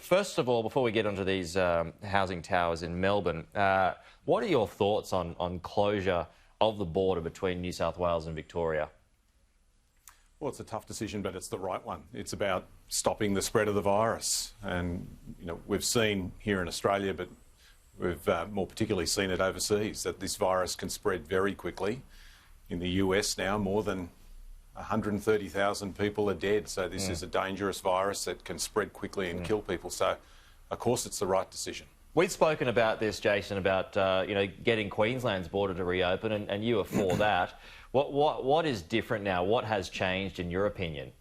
first of all, before we get onto these housing towers in Melbourne, what are your thoughts on closure of the border between New South Wales and Victoria? Well, it's a tough decision, but it's the right one. It's about stopping the spread of the virus. And, we've seen here in Australia, but we've more particularly seen it overseas, that this virus can spread very quickly. In the US now, more than 130,000 people are dead. So this is a dangerous virus that can spread quickly and kill people. So, of course, it's the right decision. We've spoken about this, Jason, about getting Queensland's border to reopen, and you are for that. What is different now? What has changed, in your opinion?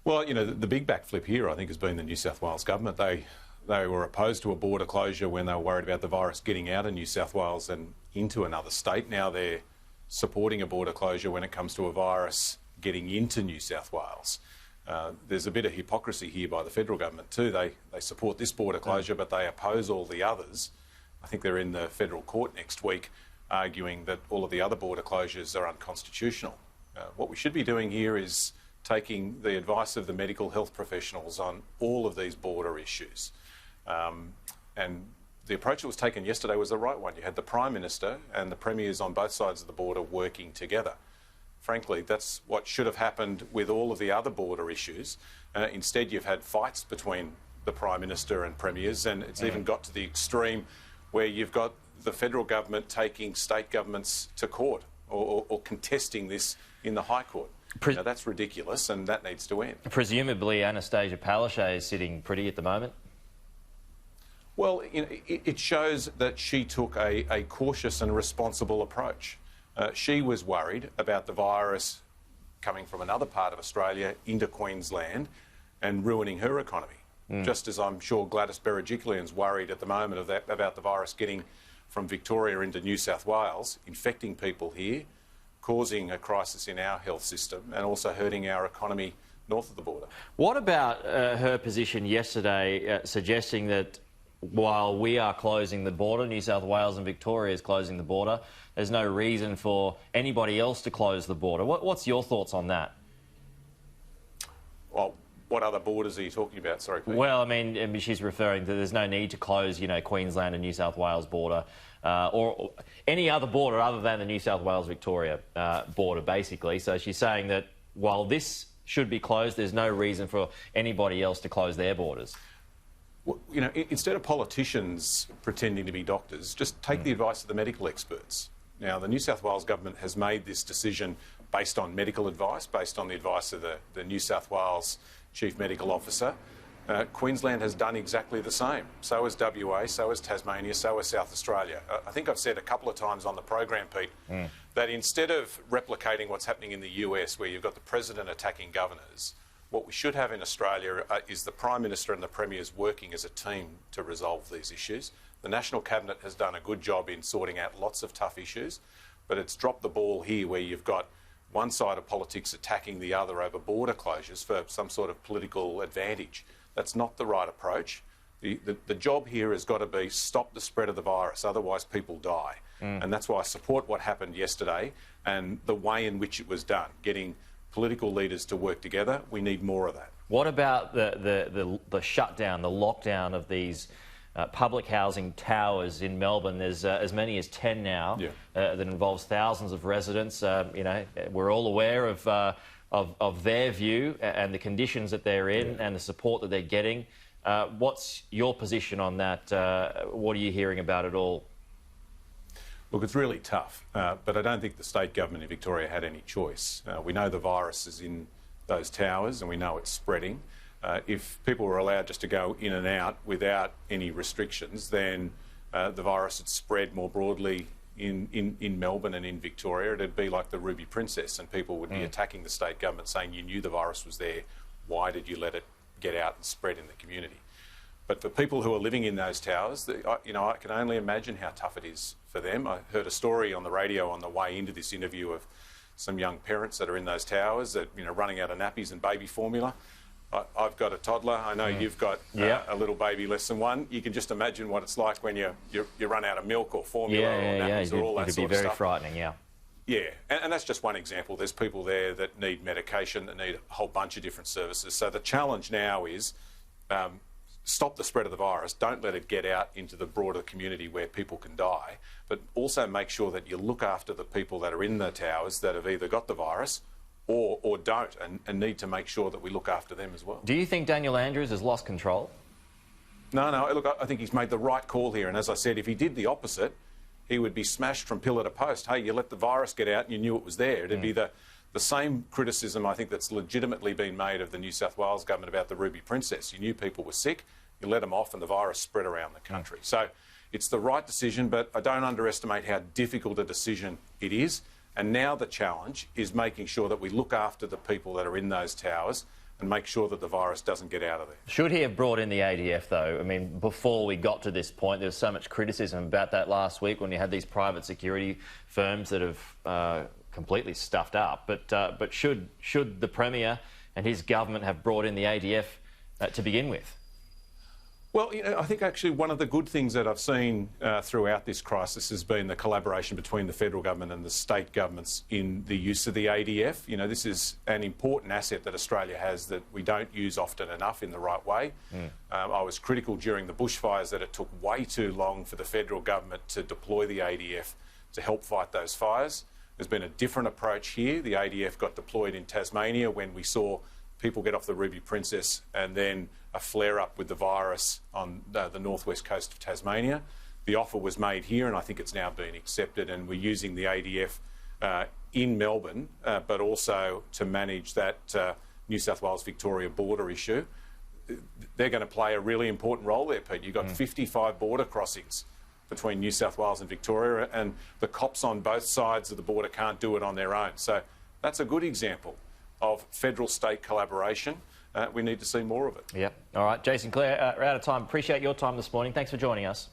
Well, the big backflip here, I think, has been the New South Wales government. They were opposed to a border closure when they were worried about the virus getting out of New South Wales and into another state. Now they're supporting a border closure when it comes to a virus getting into New South Wales. There's a bit of hypocrisy here by the federal government too. They support this border closure, but they oppose all the others. I think they're in the federal court next week arguing that all of the other border closures are unconstitutional. What we should be doing here is taking the advice of the medical health professionals on all of these border issues. And the approach that was taken yesterday was the right one. You had the Prime Minister and the Premiers on both sides of the border working together. Frankly, that's what should have happened with all of the other border issues. Instead, you've had fights between the Prime Minister and Premiers, and it's even got to the extreme where you've got the federal government taking state governments to court or contesting this in the High Court. Now, that's ridiculous, and that needs to end. Presumably, Anastasia Palaszczuk is sitting pretty at the moment. Well, it shows that she took a cautious and responsible approach. She was worried about the virus coming from another part of Australia into Queensland and ruining her economy. Just as I'm sure Gladys Berejiklian's worried at the moment about the virus getting from Victoria into New South Wales, infecting people here, causing a crisis in our health system and also hurting our economy north of the border. What about her position yesterday suggesting that while we are closing the border, New South Wales and Victoria is closing the border, there's no reason for anybody else to close the border? What's your thoughts on that? Well, what other borders are you talking about? Sorry, Pete. Well, I mean, she's referring to there's no need to close, Queensland and New South Wales border or any other border other than the New South Wales-Victoria border, basically. So she's saying that while this should be closed, there's no reason for anybody else to close their borders. Well, instead of politicians pretending to be doctors, just take the advice of the medical experts. Now, the New South Wales government has made this decision based on medical advice, based on the advice of the New South Wales Chief Medical Officer. Queensland has done exactly the same. So has WA, so has Tasmania, so has South Australia. I think I've said a couple of times on the program, Pete, that instead of replicating what's happening in the US, where you've got the president attacking governors, what we should have in Australia is the Prime Minister and the Premiers working as a team to resolve these issues. The National Cabinet has done a good job in sorting out lots of tough issues, but it's dropped the ball here where you've got one side of politics attacking the other over border closures for some sort of political advantage. That's not the right approach. The job here has got to be stop the spread of the virus, otherwise people die. And that's why I support what happened yesterday and the way in which it was done, getting political leaders to work together. We need more of that. What about the shutdown, the lockdown of these public housing towers in Melbourne? There's as many as 10 now that involves thousands of residents. We're all aware of their view and the conditions that they're in and the support that they're getting. What's your position on that? What are you hearing about it all? Look, it's really tough, but I don't think the state government in Victoria had any choice. We know the virus is in those towers and we know it's spreading. If people were allowed just to go in and out without any restrictions, then the virus had spread more broadly in Melbourne and in Victoria. It'd be like the Ruby Princess, and people would be attacking the state government saying, you knew the virus was there, why did you let it get out and spread in the community? But for people who are living in those towers, I can only imagine how tough it is for them. I heard a story on the radio on the way into this interview of some young parents that are in those towers that, running out of nappies and baby formula. I've got a toddler. I know you've got a little baby less than one. You can just imagine what it's like when you run out of milk or formula or nappies or all that sort of stuff. It could be very frightening, Yeah, and that's just one example. There's people there that need medication, that need a whole bunch of different services. So the challenge now is stop the spread of the virus, don't let it get out into the broader community where people can die, but also make sure that you look after the people that are in the towers that have either got the virus or don't, and need to make sure that we look after them as well. Do you think Daniel Andrews has lost control? No, look, I think he's made the right call here, and as I said, if he did the opposite, he would be smashed from pillar to post. Hey, you let the virus get out and you knew it was there. It'd be the same criticism, I think, that's legitimately been made of the New South Wales government about the Ruby Princess. You knew people were sick, you let them off and the virus spread around the country. So it's the right decision, but I don't underestimate how difficult a decision it is. And now the challenge is making sure that we look after the people that are in those towers and make sure that the virus doesn't get out of there. Should he have brought in the ADF, though? I mean, before we got to this point, there was so much criticism about that last week when you had these private security firms that have completely stuffed up. But should the Premier and his government have brought in the ADF to begin with? Well, I think actually one of the good things that I've seen throughout this crisis has been the collaboration between the federal government and the state governments in the use of the ADF. This is an important asset that Australia has that we don't use often enough in the right way. I was critical during the bushfires that it took way too long for the federal government to deploy the ADF to help fight those fires. There's been a different approach here. The ADF got deployed in Tasmania when we saw people get off the Ruby Princess and then a flare-up with the virus on the northwest coast of Tasmania. The offer was made here and I think it's now been accepted, and we're using the ADF in Melbourne, but also to manage that New South Wales-Victoria border issue. They're going to play a really important role there, Pete. You've got 55 border crossings between New South Wales and Victoria, and the cops on both sides of the border can't do it on their own. So that's a good example of federal-state collaboration. We need to see more of it. Yep. All right, Jason, Clare, we're out of time. Appreciate your time this morning. Thanks for joining us.